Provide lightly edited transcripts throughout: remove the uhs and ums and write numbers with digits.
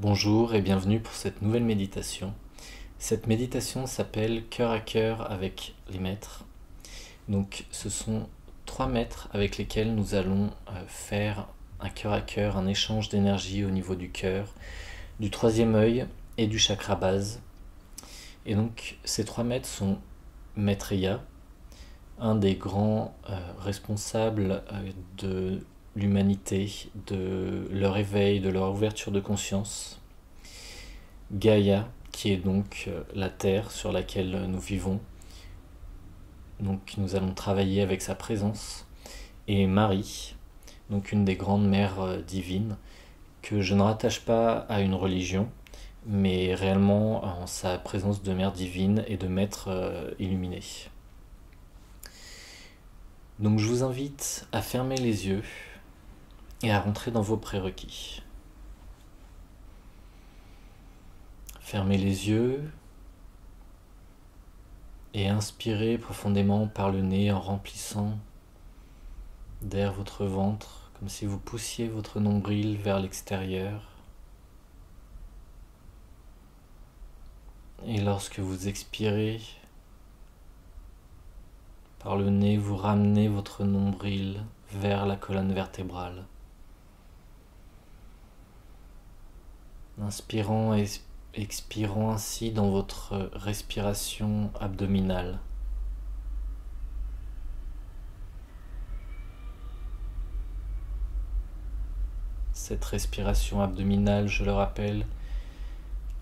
Bonjour et bienvenue pour cette nouvelle méditation. Cette méditation s'appelle Cœur à cœur avec les maîtres. Donc ce sont 3 maîtres avec lesquels nous allons faire un cœur à cœur, un échange d'énergie au niveau du cœur, du troisième œil et du chakra base. Et donc ces 3 maîtres sont Maitreya, un des grands responsables de l'humanité, de leur éveil, de leur ouverture de conscience. Gaïa, qui est donc la terre sur laquelle nous vivons. Donc nous allons travailler avec sa présence. Et Marie, donc une des grandes mères divines, que je ne rattache pas à une religion, mais réellement en sa présence de mère divine et de maître illuminé. Donc je vous invite à fermer les yeux et à rentrer dans vos prérequis. Fermez les yeux et inspirez profondément par le nez en remplissant d'air votre ventre, comme si vous poussiez votre nombril vers l'extérieur. Et lorsque vous expirez par le nez, vous ramenez votre nombril vers la colonne vertébrale. Inspirant et expirant ainsi dans votre respiration abdominale. Cette respiration abdominale, je le rappelle,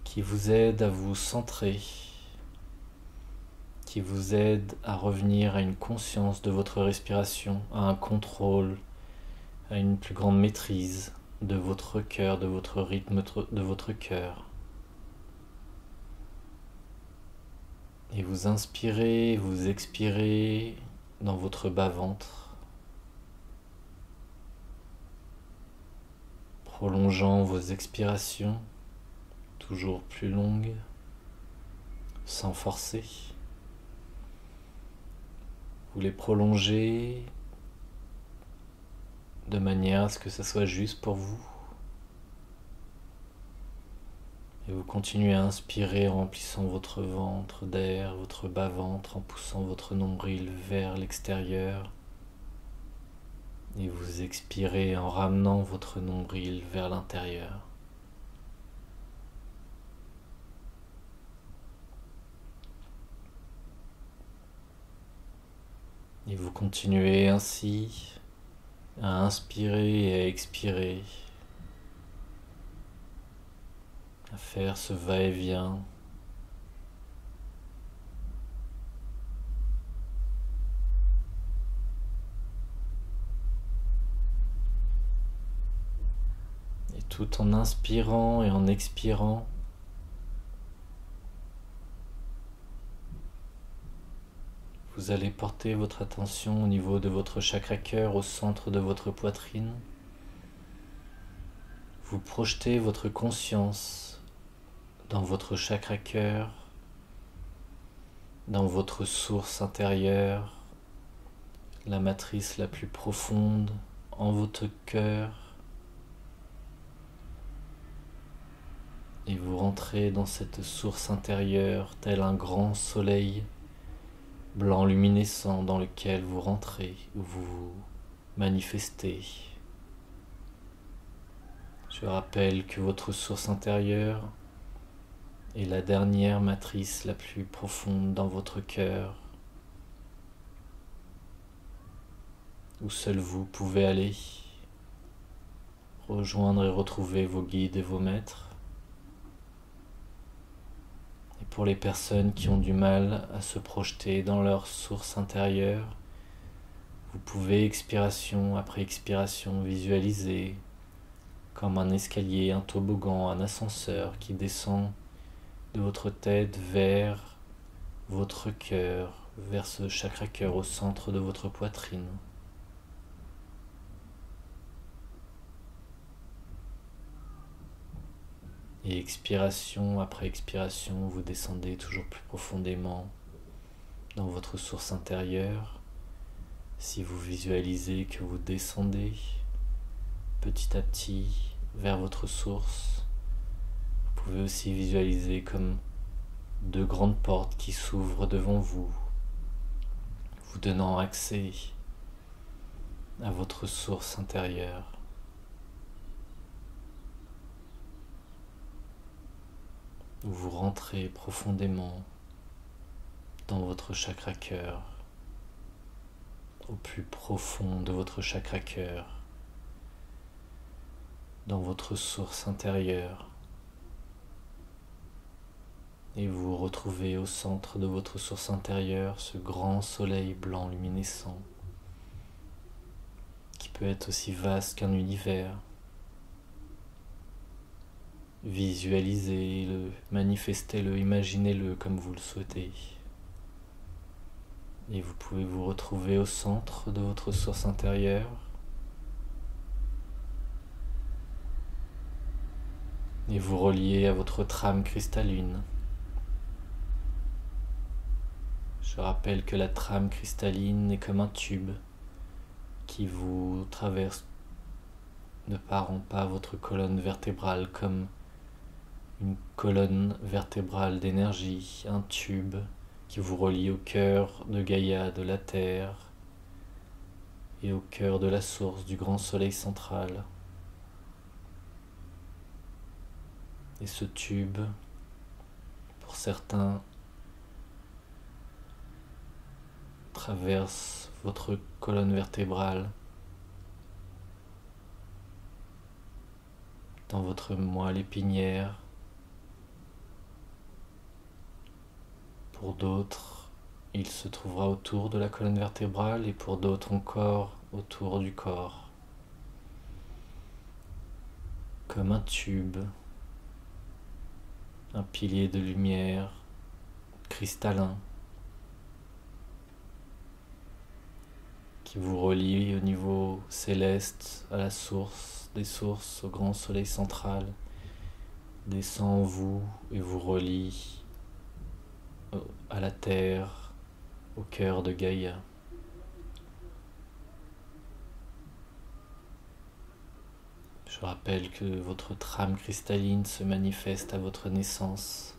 qui vous aide à vous centrer, qui vous aide à revenir à une conscience de votre respiration, à un contrôle, à une plus grande maîtrise de votre cœur, de votre rythme de votre cœur. Et vous inspirez, vous expirez dans votre bas-ventre, prolongeant vos expirations, toujours plus longues, sans forcer. Vous les prolongez de manière à ce que ça soit juste pour vous. Et vous continuez à inspirer en remplissant votre ventre d'air, votre bas-ventre, en poussant votre nombril vers l'extérieur. Et vous expirez en ramenant votre nombril vers l'intérieur. Et vous continuez ainsi à inspirer et à expirer, à faire ce va-et-vient. Et tout en inspirant et en expirant, vous allez porter votre attention au niveau de votre chakra cœur, au centre de votre poitrine. Vous projetez votre conscience dans votre chakra cœur, dans votre source intérieure, la matrice la plus profonde en votre cœur. Et vous rentrez dans cette source intérieure tel un grand soleil blanc luminescent dans lequel vous rentrez, où vous vous manifestez. Je rappelle que votre source intérieure est la dernière matrice la plus profonde dans votre cœur, où seul vous pouvez aller rejoindre et retrouver vos guides et vos maîtres. Et pour les personnes qui ont du mal à se projeter dans leur source intérieure, vous pouvez, expiration après expiration, visualiser comme un escalier, un toboggan, un ascenseur qui descend de votre tête vers votre cœur, vers ce chakra cœur au centre de votre poitrine. Et expiration après expiration, vous descendez toujours plus profondément dans votre source intérieure. Si vous visualisez que vous descendez petit à petit vers votre source, pouvez aussi visualiser comme deux grandes portes qui s'ouvrent devant vous, vous donnant accès à votre source intérieure. Vous rentrez profondément dans votre chakra cœur, au plus profond de votre chakra cœur, dans votre source intérieure, et vous retrouvez au centre de votre source intérieure ce grand soleil blanc luminescent qui peut être aussi vaste qu'un univers. Visualisez-le, manifestez-le, imaginez-le comme vous le souhaitez. Et vous pouvez vous retrouver au centre de votre source intérieure. Et vous relier à votre trame cristalline. Je rappelle que la trame cristalline est comme un tube qui vous traverse de part en part votre colonne vertébrale comme une colonne vertébrale d'énergie, un tube qui vous relie au cœur de Gaïa, de la Terre, et au cœur de la source du grand soleil central. Et ce tube, pour certains, traverse votre colonne vertébrale, dans votre moelle épinière. Pour d'autres, il se trouvera autour de la colonne vertébrale et pour d'autres encore autour du corps. Comme un tube, un pilier de lumière cristallin qui vous relie au niveau céleste à la source des sources, au grand soleil central, descend en vous et vous relie à la terre, au cœur de Gaïa. Je rappelle que votre trame cristalline se manifeste à votre naissance.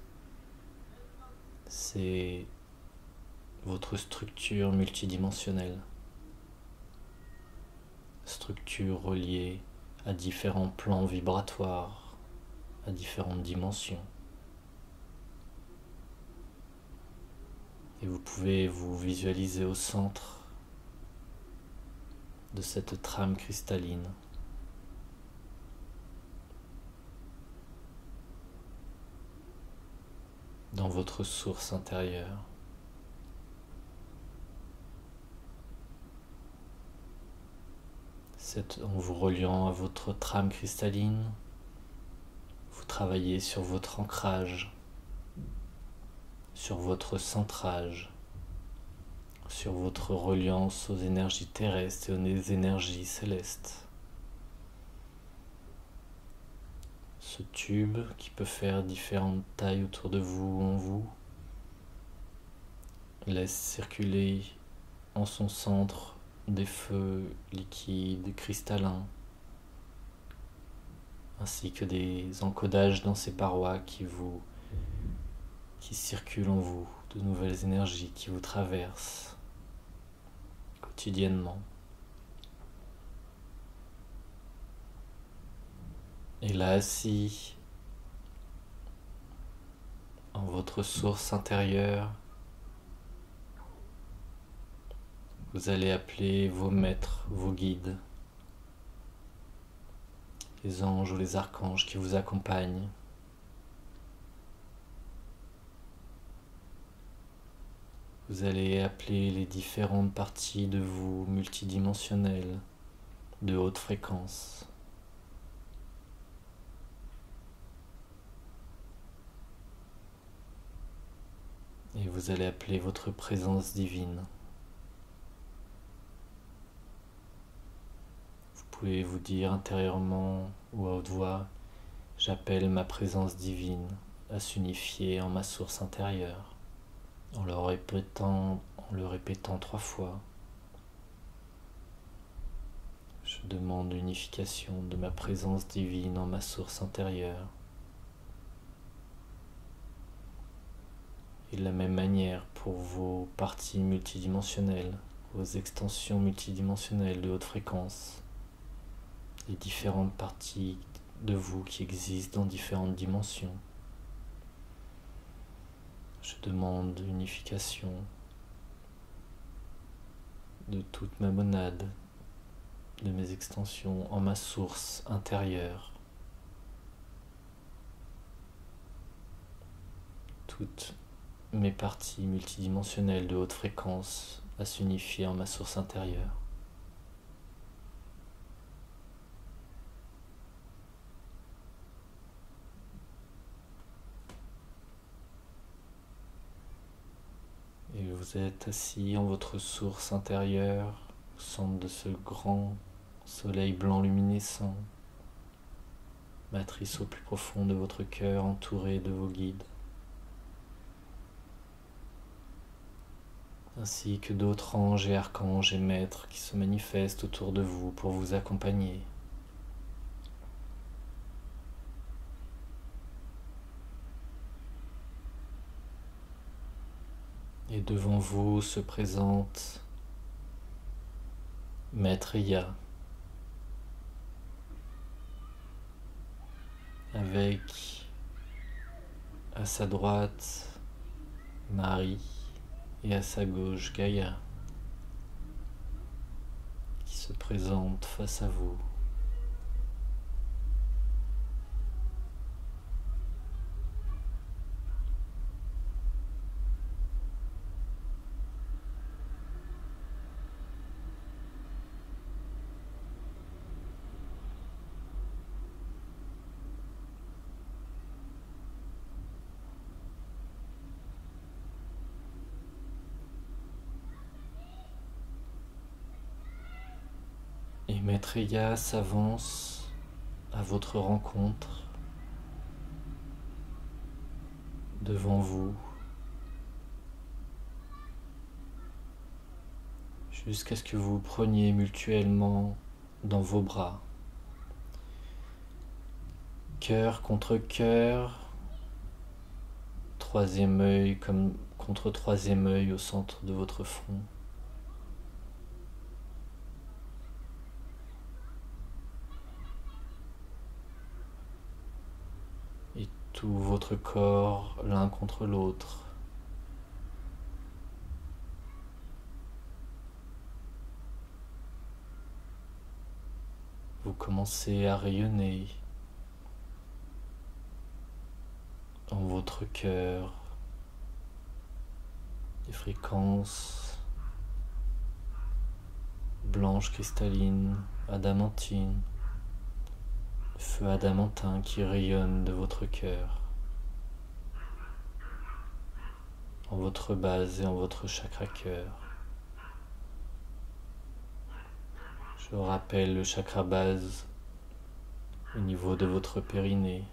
C'est votre structure multidimensionnelle. Structure reliée à différents plans vibratoires, à différentes dimensions. Et vous pouvez vous visualiser au centre de cette trame cristalline. Dans votre source intérieure. En vous reliant à votre trame cristalline, vous travaillez sur votre ancrage, sur votre centrage, sur votre reliance aux énergies terrestres et aux énergies célestes. Ce tube qui peut faire différentes tailles autour de vous ou en vous laisse circuler en son centre des feux liquides cristallins ainsi que des encodages dans ses parois qui circulent en vous, de nouvelles énergies qui vous traversent quotidiennement. Et là, assis en votre source intérieure, vous allez appeler vos maîtres, vos guides, les anges ou les archanges qui vous accompagnent. Vous allez appeler les différentes parties de vous multidimensionnelles, de haute fréquence. Et vous allez appeler votre présence divine. Vous pouvez vous dire intérieurement ou à haute voix, j'appelle ma présence divine à s'unifier en ma source intérieure, en le répétant 3 fois. Je demande l'unification de ma présence divine en ma source intérieure. Et de la même manière pour vos parties multidimensionnelles, vos extensions multidimensionnelles de haute fréquence, les différentes parties de vous qui existent dans différentes dimensions. Je demande unification de toute ma monade, de mes extensions en ma source intérieure. Toutes mes parties multidimensionnelles de haute fréquence à s'unifier en ma source intérieure. Et vous êtes assis en votre source intérieure, au centre de ce grand soleil blanc luminescent, matrice au plus profond de votre cœur, entouré de vos guides, ainsi que d'autres anges et archanges et maîtres qui se manifestent autour de vous pour vous accompagner. Et devant vous se présente Maitreya, avec à sa droite Marie et à sa gauche Gaïa, qui se présente face à vous. Et Maitreya s'avance à votre rencontre devant vous jusqu'à ce que vous preniez mutuellement dans vos bras, cœur contre cœur, troisième œil comme contre troisième œil au centre de votre front. Et tout votre corps l'un contre l'autre. Vous commencez à rayonner en votre cœur des fréquences blanches cristallines, adamantines, feu adamantin qui rayonne de votre cœur, en votre base et en votre chakra cœur. Je rappelle le chakra base au niveau de votre périnée.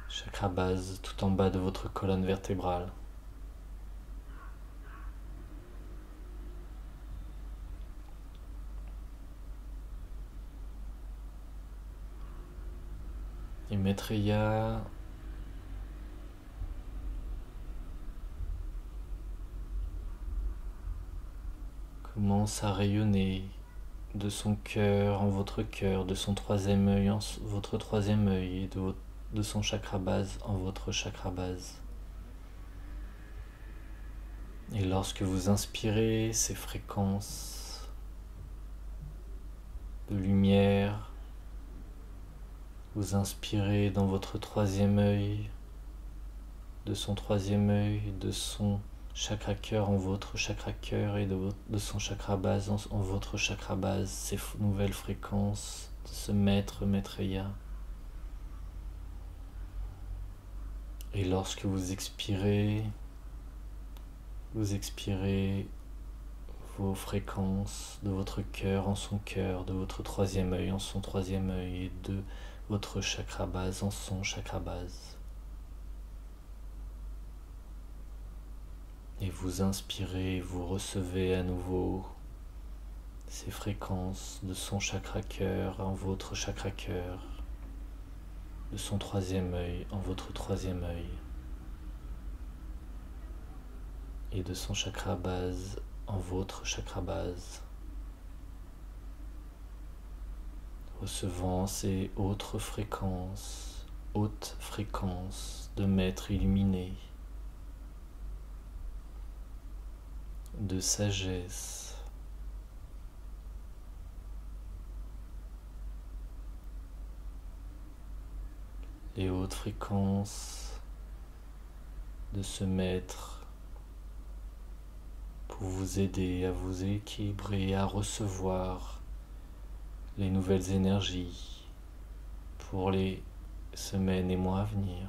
Chakra base tout en bas de votre colonne vertébrale. Et Maitreya commence à rayonner de son cœur en votre cœur, de son troisième œil en votre troisième œil et de son chakra base en votre chakra base. Et lorsque vous inspirez ces fréquences de lumière, vous inspirez dans votre troisième œil, de son troisième œil, de son chakra cœur en votre chakra cœur et de son chakra base en votre chakra base, ces nouvelles fréquences de ce maître Maitreya. Et lorsque vous expirez vos fréquences de votre cœur en son cœur, de votre troisième œil en son troisième œil et de votre chakra base en son chakra base. Et vous inspirez, vous recevez à nouveau ces fréquences de son chakra cœur en votre chakra cœur de son troisième œil en votre troisième œil et de son chakra base en votre chakra base, recevant ces hautes fréquences de maîtres illuminés, de sagesse, les hautes fréquences de ce maître pour vous aider à vous équilibrer, à recevoir les nouvelles énergies pour les semaines et mois à venir.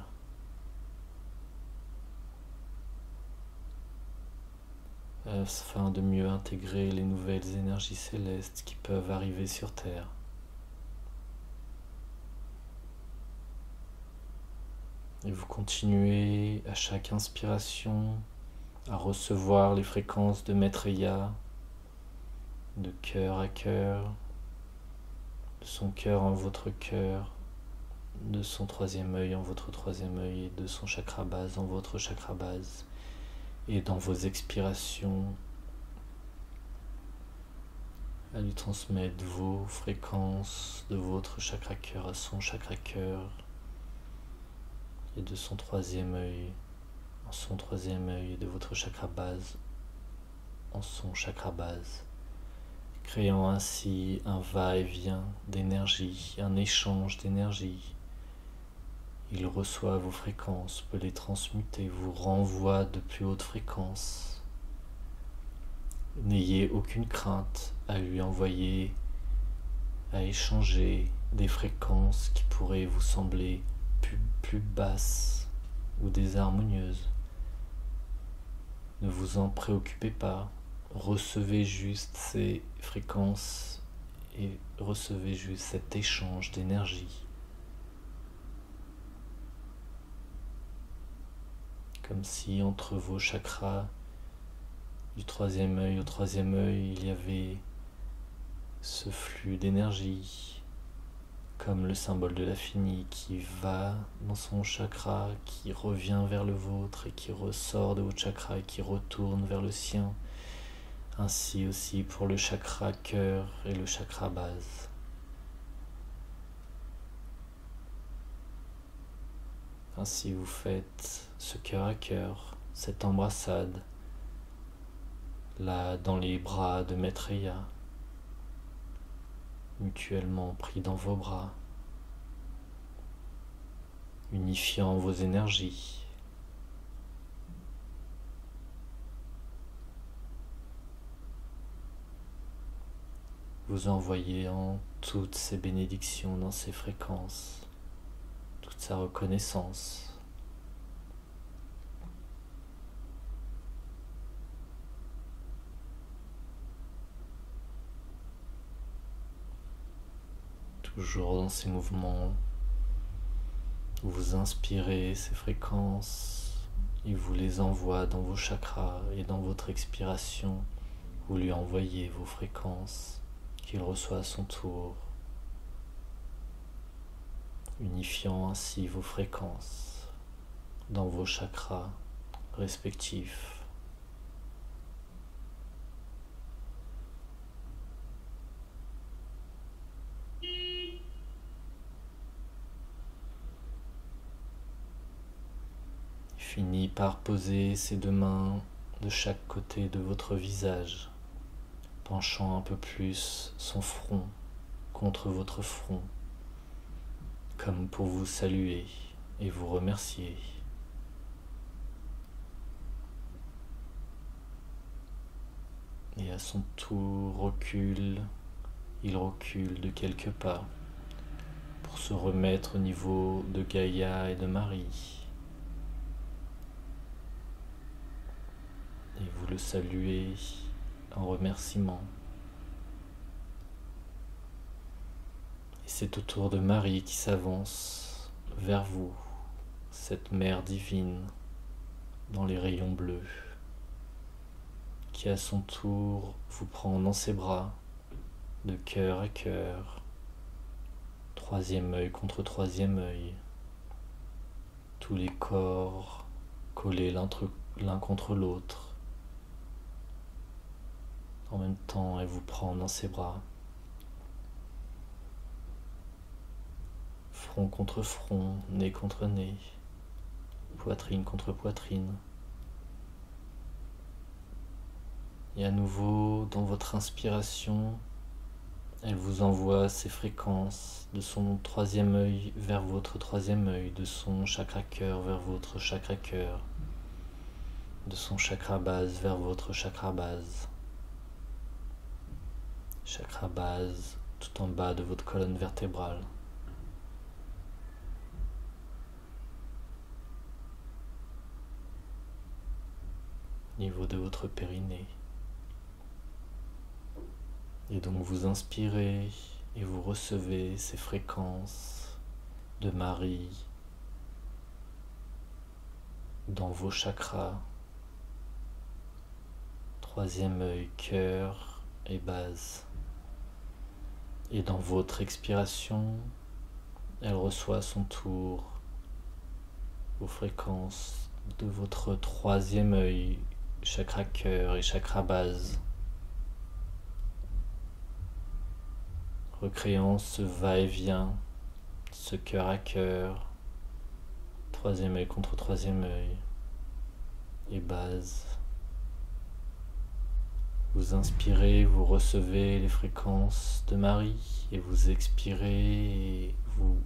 Afin de mieux intégrer les nouvelles énergies célestes qui peuvent arriver sur Terre. Et vous continuez à chaque inspiration à recevoir les fréquences de Maitreya, de cœur à cœur, de son cœur en votre cœur, de son troisième œil en votre troisième œil et de son chakra base en votre chakra base. Et dans vos expirations, à lui transmettre vos fréquences de votre chakra cœur à son chakra cœur et de son troisième œil en son troisième œil et de votre chakra base en son chakra base, créant ainsi un va-et-vient d'énergie, un échange d'énergie. Il reçoit vos fréquences, peut les transmuter, vous renvoie de plus hautes fréquences. N'ayez aucune crainte à lui envoyer, à échanger des fréquences qui pourraient vous sembler plus basses ou désharmonieuses. Ne vous en préoccupez pas, recevez juste ces fréquences et recevez juste cet échange d'énergie. Comme si entre vos chakras, du troisième œil au troisième œil, il y avait ce flux d'énergie, comme le symbole de l'infini qui va dans son chakra, qui revient vers le vôtre et qui ressort de votre chakra et qui retourne vers le sien. Ainsi aussi pour le chakra cœur et le chakra base. Ainsi vous faites ce cœur à cœur, cette embrassade, là dans les bras de Maitreya, mutuellement pris dans vos bras, unifiant vos énergies. Vous envoyez en toutes ces bénédictions dans ces fréquences, toute sa reconnaissance. Toujours dans ces mouvements où vous inspirez ces fréquences, il vous les envoie dans vos chakras et dans votre expiration, vous lui envoyez vos fréquences qu'il reçoit à son tour, unifiant ainsi vos fréquences dans vos chakras respectifs. Finit par poser ses deux mains de chaque côté de votre visage, penchant un peu plus son front contre votre front, comme pour vous saluer et vous remercier. Et à son tour il recule de quelques pas pour se remettre au niveau de Gaïa et de Marie. Et vous le saluez en remerciement. Et c'est au tour de Marie qui s'avance vers vous, cette mère divine dans les rayons bleus, qui à son tour vous prend dans ses bras, de cœur à cœur, troisième œil contre troisième œil, tous les corps collés l'un contre l'autre. En même temps, elle vous prend dans ses bras. Front contre front, nez contre nez, poitrine contre poitrine. Et à nouveau, dans votre inspiration, elle vous envoie ses fréquences de son troisième œil vers votre troisième œil, de son chakra cœur vers votre chakra cœur, de son chakra base vers votre chakra base. Chakra base tout en bas de votre colonne vertébrale. Niveau de votre périnée. Et donc vous inspirez et vous recevez ces fréquences de Marie dans vos chakras, troisième œil, cœur et base. Et dans votre expiration, elle reçoit à son tour vos fréquences de votre troisième œil, chakra cœur et chakra base, recréant ce va-et-vient, ce cœur à cœur, troisième œil contre troisième œil et base. Vous inspirez, vous recevez les fréquences de Marie et vous expirez et vous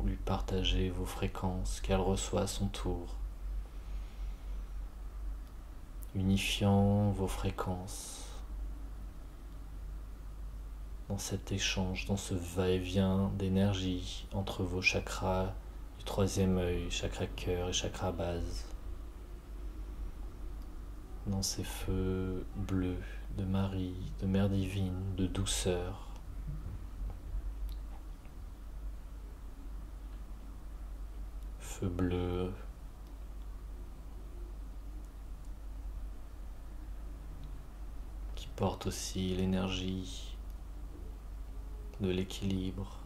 lui partagez vos fréquences qu'elle reçoit à son tour, unifiant vos fréquences dans cet échange, dans ce va-et-vient d'énergie entre vos chakras du troisième œil, chakra cœur et chakra base, dans ces feux bleus de Marie, de Mère divine, de douceur. Feu bleu qui porte aussi l'énergie de l'équilibre,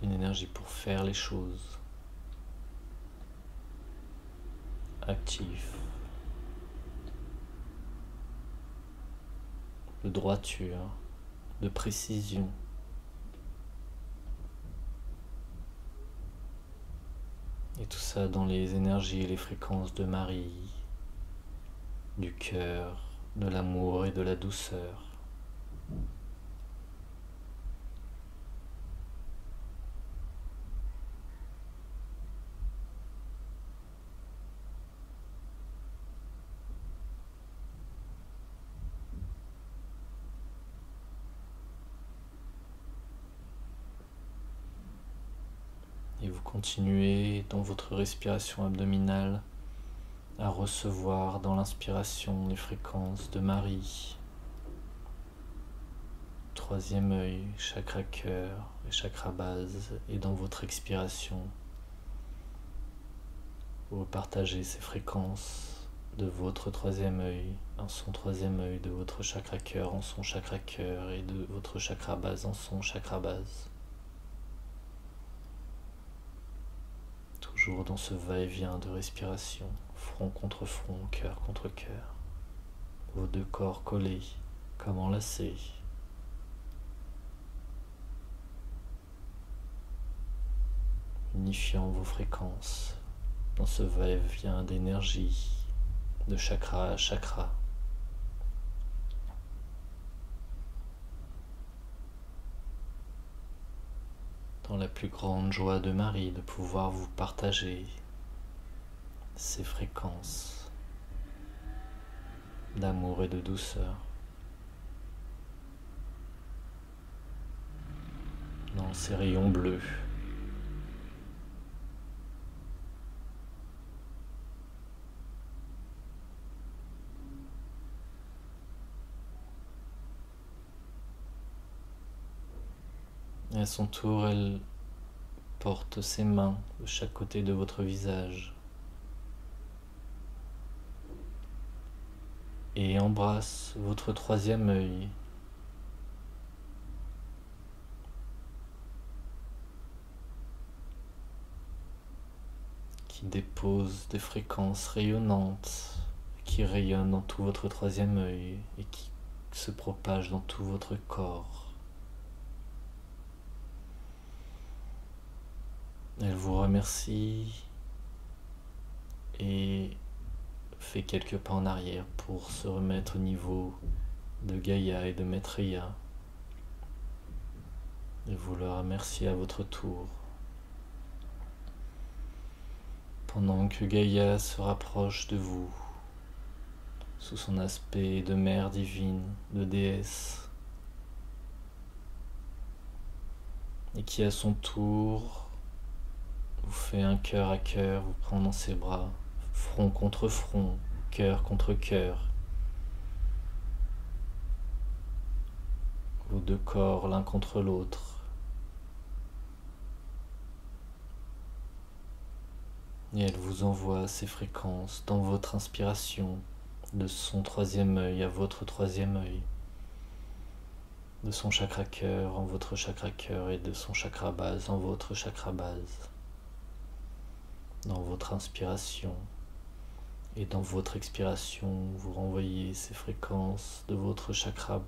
d'une énergie pour faire les choses, actif, de droiture, de précision. Et tout ça dans les énergies et les fréquences de Marie, du cœur, de l'amour et de la douceur. Et vous continuez dans votre respiration abdominale à recevoir dans l'inspiration les fréquences de Marie. Troisième œil, chakra cœur et chakra base. Et dans votre expiration, vous partagez ces fréquences de votre troisième œil en son troisième œil, de votre chakra cœur en son chakra cœur et de votre chakra base en son chakra base. Toujours dans ce va-et-vient de respiration, front contre front, cœur contre cœur, vos deux corps collés comme enlacés. Unifiant vos fréquences dans ce va-et-vient d'énergie, de chakra à chakra. Dans la plus grande joie de Marie de pouvoir vous partager ces fréquences d'amour et de douceur. Dans ces rayons bleus. Et à son tour, elle porte ses mains de chaque côté de votre visage et embrasse votre troisième œil. qui dépose des fréquences rayonnantes, qui rayonnent dans tout votre troisième œil et qui se propagent dans tout votre corps. Elle vous remercie et fait quelques pas en arrière pour se remettre au niveau de Gaïa et de Maitreya. Et vous le remerciez à votre tour. Pendant que Gaïa se rapproche de vous, sous son aspect de mère divine, de déesse, et qui à son tour vous fait un cœur à cœur, vous prend dans ses bras, front contre front, cœur contre cœur, vos deux corps l'un contre l'autre. Et elle vous envoie ces fréquences dans votre inspiration, de son troisième œil à votre troisième œil, de son chakra cœur en votre chakra cœur et de son chakra base en votre chakra base, dans votre inspiration et dans votre expiration, vous renvoyez ces fréquences de votre chakra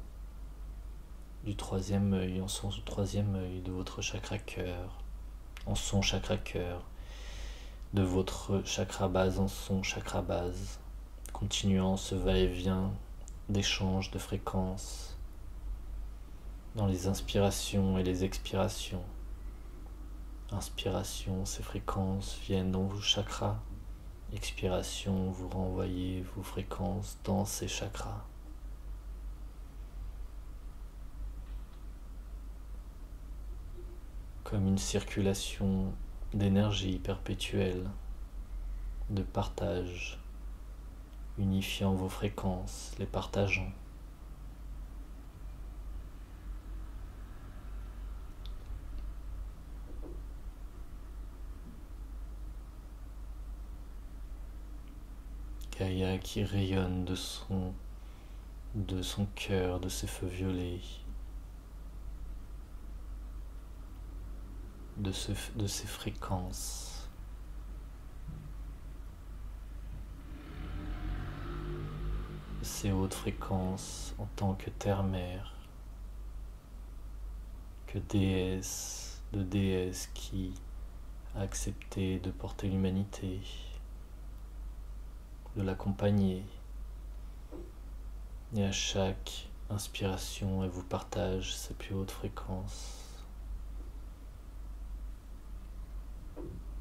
du troisième œil en son troisième œil, de votre chakra cœur en son chakra cœur, de votre chakra base en son chakra base, continuant ce va-et-vient d'échange de fréquences dans les inspirations et les expirations. Inspiration, ces fréquences viennent dans vos chakras. Expiration, vous renvoyez vos fréquences dans ces chakras. Comme une circulation d'énergie perpétuelle, de partage, unifiant vos fréquences, les partageant. Gaïa qui rayonne de son cœur, de ses feux violets, de ses fréquences. Ces hautes fréquences en tant que terre-mère, que déesse, de déesse qui a accepté de porter l'humanité, de l'accompagner. Et à chaque inspiration, elle vous partage ses plus hautes fréquences,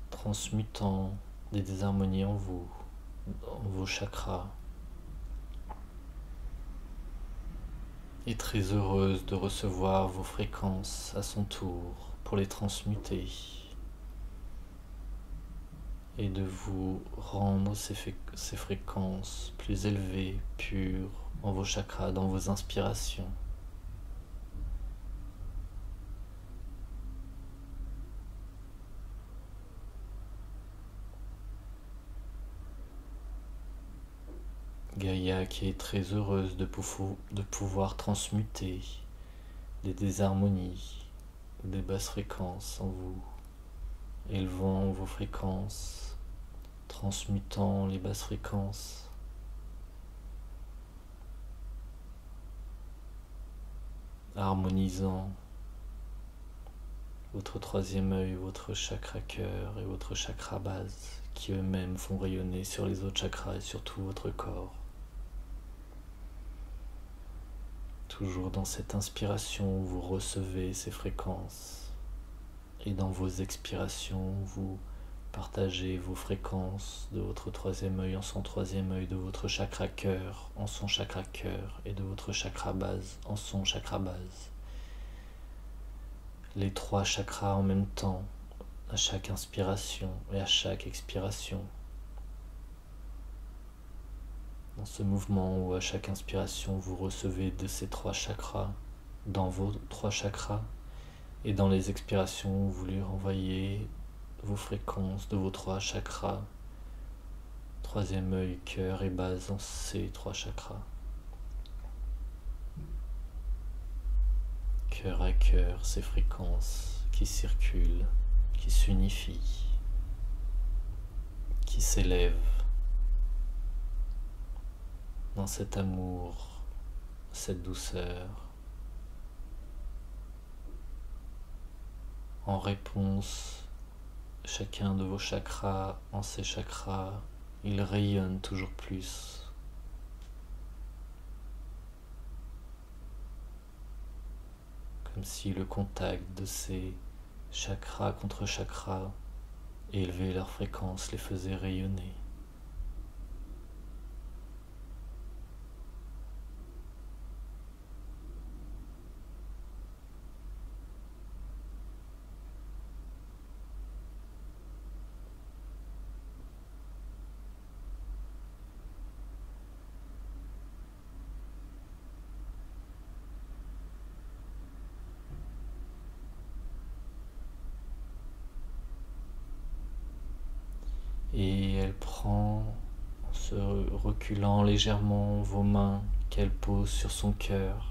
transmutant des désharmonies en vous, dans vos chakras, et très heureuse de recevoir vos fréquences à son tour pour les transmuter et de vous rendre ces fréquences plus élevées, pures, en vos chakras, dans vos inspirations. Gaïa qui est très heureuse de pouvoir transmuter des désharmonies, des basses fréquences en vous, élevant vos fréquences, transmutant les basses fréquences, harmonisant votre troisième œil, votre chakra cœur et votre chakra base, qui eux-mêmes font rayonner sur les autres chakras et sur tout votre corps. Toujours dans cette inspiration, vous recevez ces fréquences et dans vos expirations, vous partagez vos fréquences de votre troisième œil en son troisième œil, de votre chakra cœur en son chakra cœur et de votre chakra base en son chakra base. Les trois chakras en même temps, à chaque inspiration et à chaque expiration. Dans ce mouvement où à chaque inspiration vous recevez de ces trois chakras dans vos trois chakras et dans les expirations vous lui renvoyez vos fréquences de vos trois chakras, troisième œil, cœur et base dans ces trois chakras. Cœur à cœur, ces fréquences qui circulent, qui s'unifient. qui s'élève dans cet amour, cette douceur, en réponse. Chacun de vos chakras, en ces chakras, il rayonne toujours plus. Comme si le contact de ces chakras contre chakras élevait leur fréquence, les faisait rayonner. Et elle prend, en se reculant légèrement, vos mains qu'elle pose sur son cœur.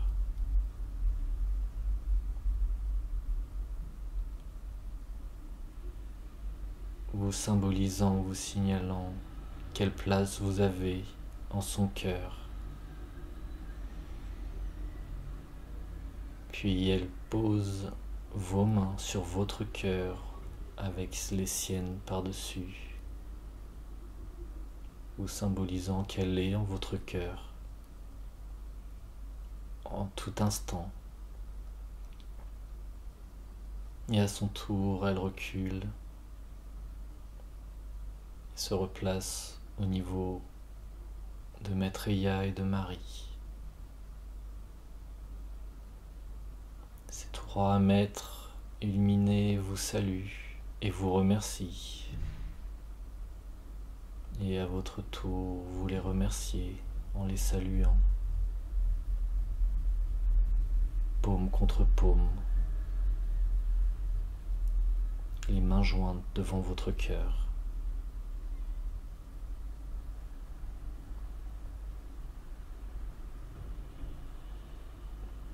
Vous symbolisant, vous signalant quelle place vous avez en son cœur. Puis elle pose vos mains sur votre cœur avec les siennes par-dessus, vous symbolisant qu'elle est en votre cœur en tout instant. Et à son tour, elle recule et se replace au niveau de Maitreya et de Marie. Ces trois maîtres illuminés vous saluent et vous remercient. Et à votre tour, vous les remerciez en les saluant, paume contre paume, les mains jointes devant votre cœur.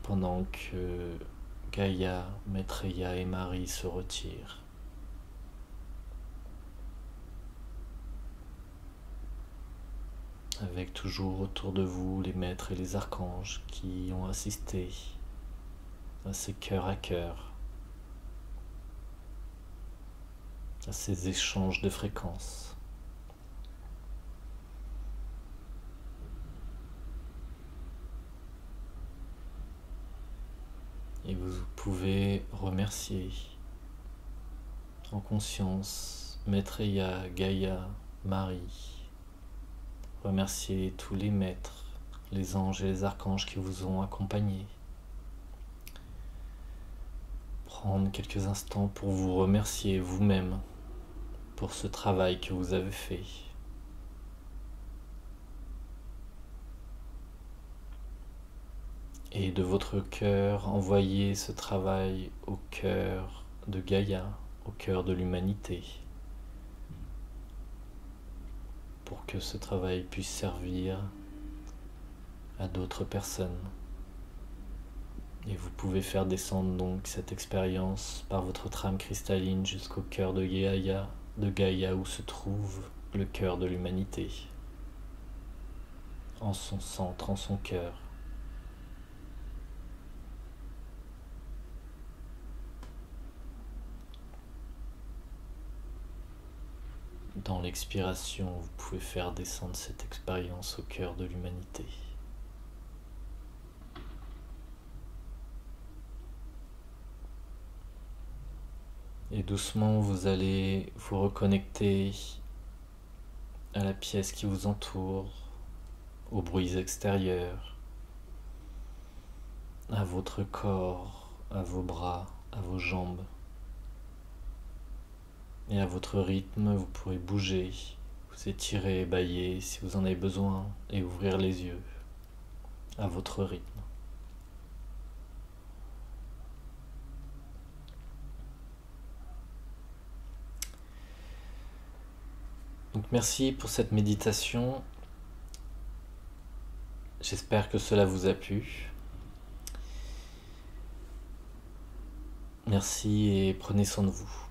Pendant que Gaïa, Maitreya et Marie se retirent. Avec toujours autour de vous les maîtres et les archanges qui ont assisté à ces cœurs à cœur, à ces échanges de fréquences. Et vous pouvez remercier en conscience Maitreya, Gaïa, Marie. Remercier tous les maîtres, les anges et les archanges qui vous ont accompagnés. Prendre quelques instants pour vous remercier vous-même pour ce travail que vous avez fait. Et de votre cœur, envoyer ce travail au cœur de Gaïa, au cœur de l'humanité, pour que ce travail puisse servir à d'autres personnes. Et vous pouvez faire descendre donc cette expérience par votre trame cristalline jusqu'au cœur de Gaïa où se trouve le cœur de l'humanité, en son centre, en son cœur. Dans l'expiration, vous pouvez faire descendre cette expérience au cœur de l'humanité. Et doucement, vous allez vous reconnecter à la pièce qui vous entoure, aux bruits extérieurs, à votre corps, à vos bras, à vos jambes. Et à votre rythme, vous pourrez bouger, vous étirer, bâiller si vous en avez besoin et ouvrir les yeux à votre rythme. Donc merci pour cette méditation. J'espère que cela vous a plu. Merci et prenez soin de vous.